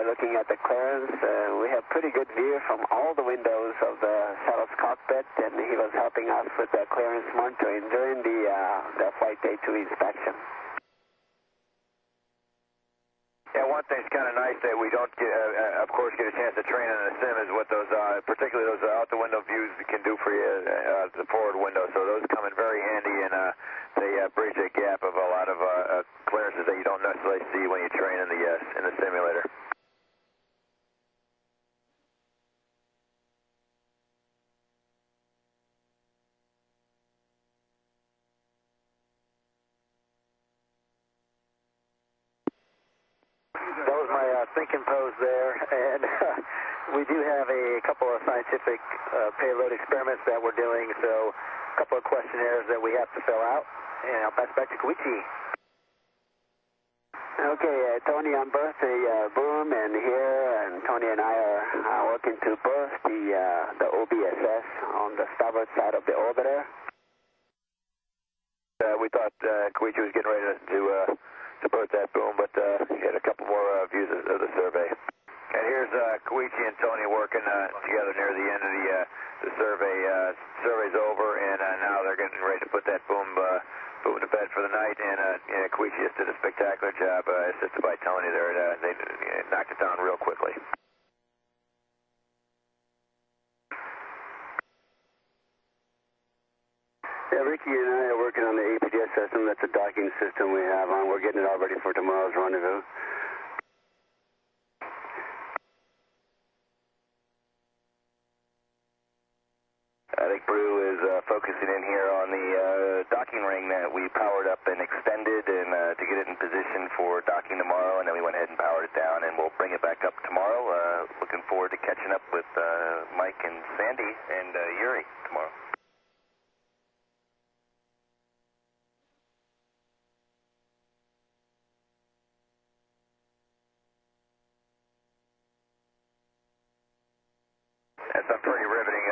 looking at the clearance. We have pretty good view from all the windows of the shuttle's cockpit, and he was helping us with the clearance monitoring during the flight day 2 inspection. Yeah, one thing's kind of nice that we don't, of course, get a chance to train in a sim is what those, particularly those out-the-window views can do for you, the forward window. So those come in very handy, and they bridge a gap of a lot of clearances that you don't necessarily see when you train in the simulator. That was my thinking pose there, and we do have a couple of scientific payload experiments that we're doing, so a couple of questionnaires that we have to fill out, and I'll pass back to Koichi. Okay, Tony on berth the boom, and here, and Tony and I are working to berth the OBSS on the starboard side of the orbiter. We thought Koichi was getting ready to berth that boom, but he had a couple more views of the survey. And here's Koichi and Tony working together near the end of the survey. Survey's over, and now they're getting ready to put that boom to bed for the night. And Koichi just did a spectacular job, assisted by Tony there. They knocked it down real quickly. Yeah, Ricky and I are working on the APDS system. That's a docking system we have on. We're getting it all ready for tomorrow's rendezvous. I think Brew is focusing in here on the docking ring that we powered up and extended and to get it in position for docking tomorrow, and then we went ahead and powered it down, and we'll bring it back up tomorrow. Looking forward to catching up with Mike and Sandy and Yuri tomorrow. That's some pretty riveting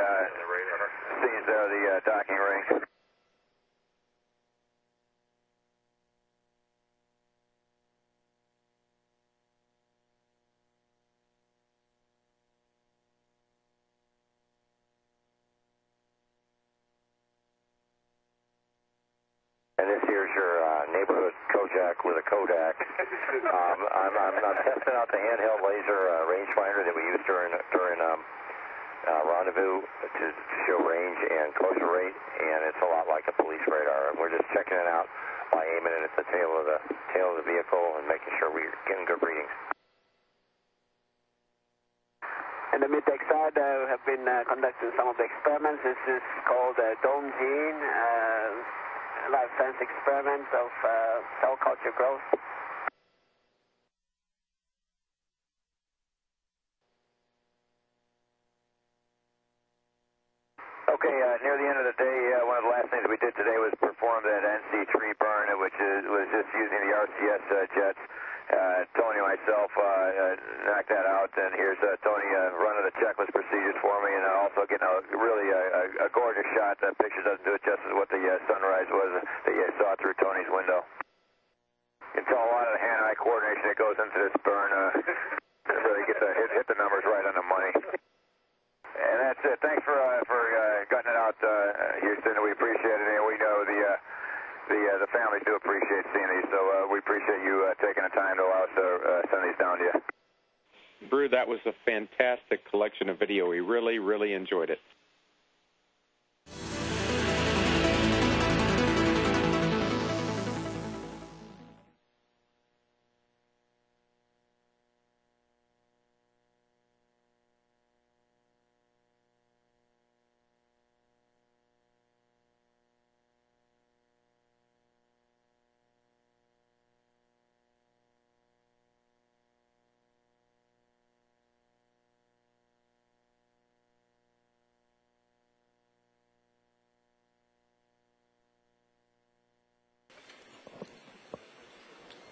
scenes there, the docking ring. And this here's your neighborhood Kojak with a Kodak. I'm testing out the handheld laser rangefinder that we used during rendezvous to show range and closure rate, and it's a lot like a police radar. And we're just checking it out by aiming it at the tail of the vehicle and making sure we're getting good readings. And the mid-deck side have been conducting some of the experiments. This is called Dome Gene, life science experiment of cell culture growth. Okay, near the end of the day, one of the last things we did today was perform that NC3 burn, which was just using the RCS jets. Tony and myself knocked that out, and here's Tony running the checklist procedures for me, and also getting a gorgeous shot. That picture doesn't do it justice what the sunrise was that you saw through Tony's window. You can tell a lot of the hand-eye coordination that goes into this burn to really get hit the numbers right on the money. And that's it. Thanks for gutting it out, Houston. We appreciate it, and we know the families do appreciate seeing these. So we appreciate you taking the time to allow us to send these down to you. Brew, that was a fantastic collection of video. We really, really enjoyed it.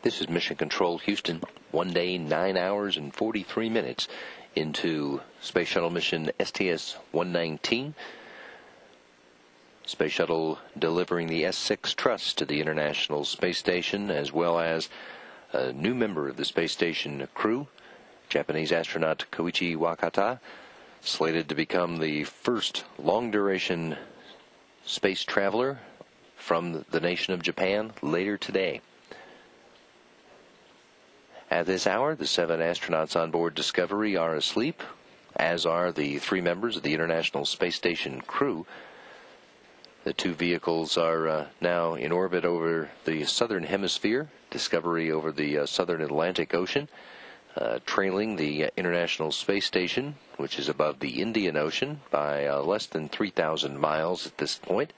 This is Mission Control Houston. 1 day, 9 hours, and 43 minutes into Space Shuttle mission STS119. Space Shuttle delivering the S6 truss to the International Space Station, as well as a new member of the space station crew, Japanese astronaut Koichi Wakata, slated to become the first long-duration space traveler from the nation of Japan later today. At this hour, the 7 astronauts on board Discovery are asleep, as are the 3 members of the International Space Station crew. The 2 vehicles are now in orbit over the southern hemisphere, Discovery over the southern Atlantic Ocean, trailing the International Space Station, which is above the Indian Ocean by less than 3,000 miles at this point.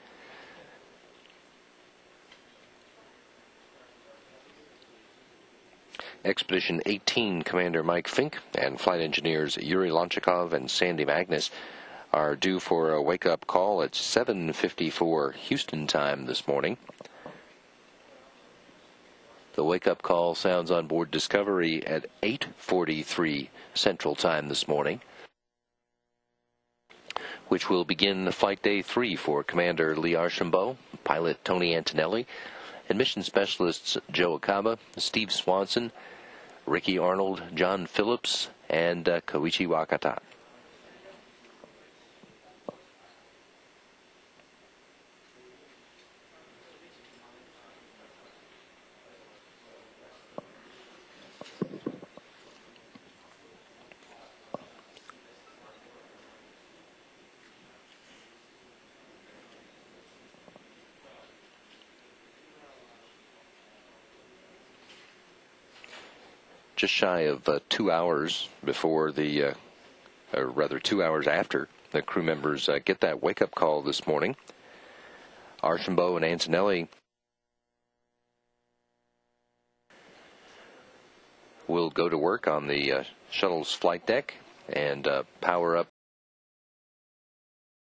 Expedition 18 Commander Mike Fink and flight engineers Yuri Lonchikov and Sandy Magnus are due for a wake-up call at 7:54 Houston time this morning. The wake-up call sounds on board Discovery at 8:43 Central Time this morning, which will begin Flight Day 3 for Commander Lee Archambault, pilot Tony Antonelli, and mission specialists Joe Akaba, Steve Swanson, Ricky Arnold, John Phillips, and Koichi Wakata. Just shy of 2 hours before or rather 2 hours after the crew members get that wake-up call this morning, Archambault and Antonelli will go to work on the shuttle's flight deck and power up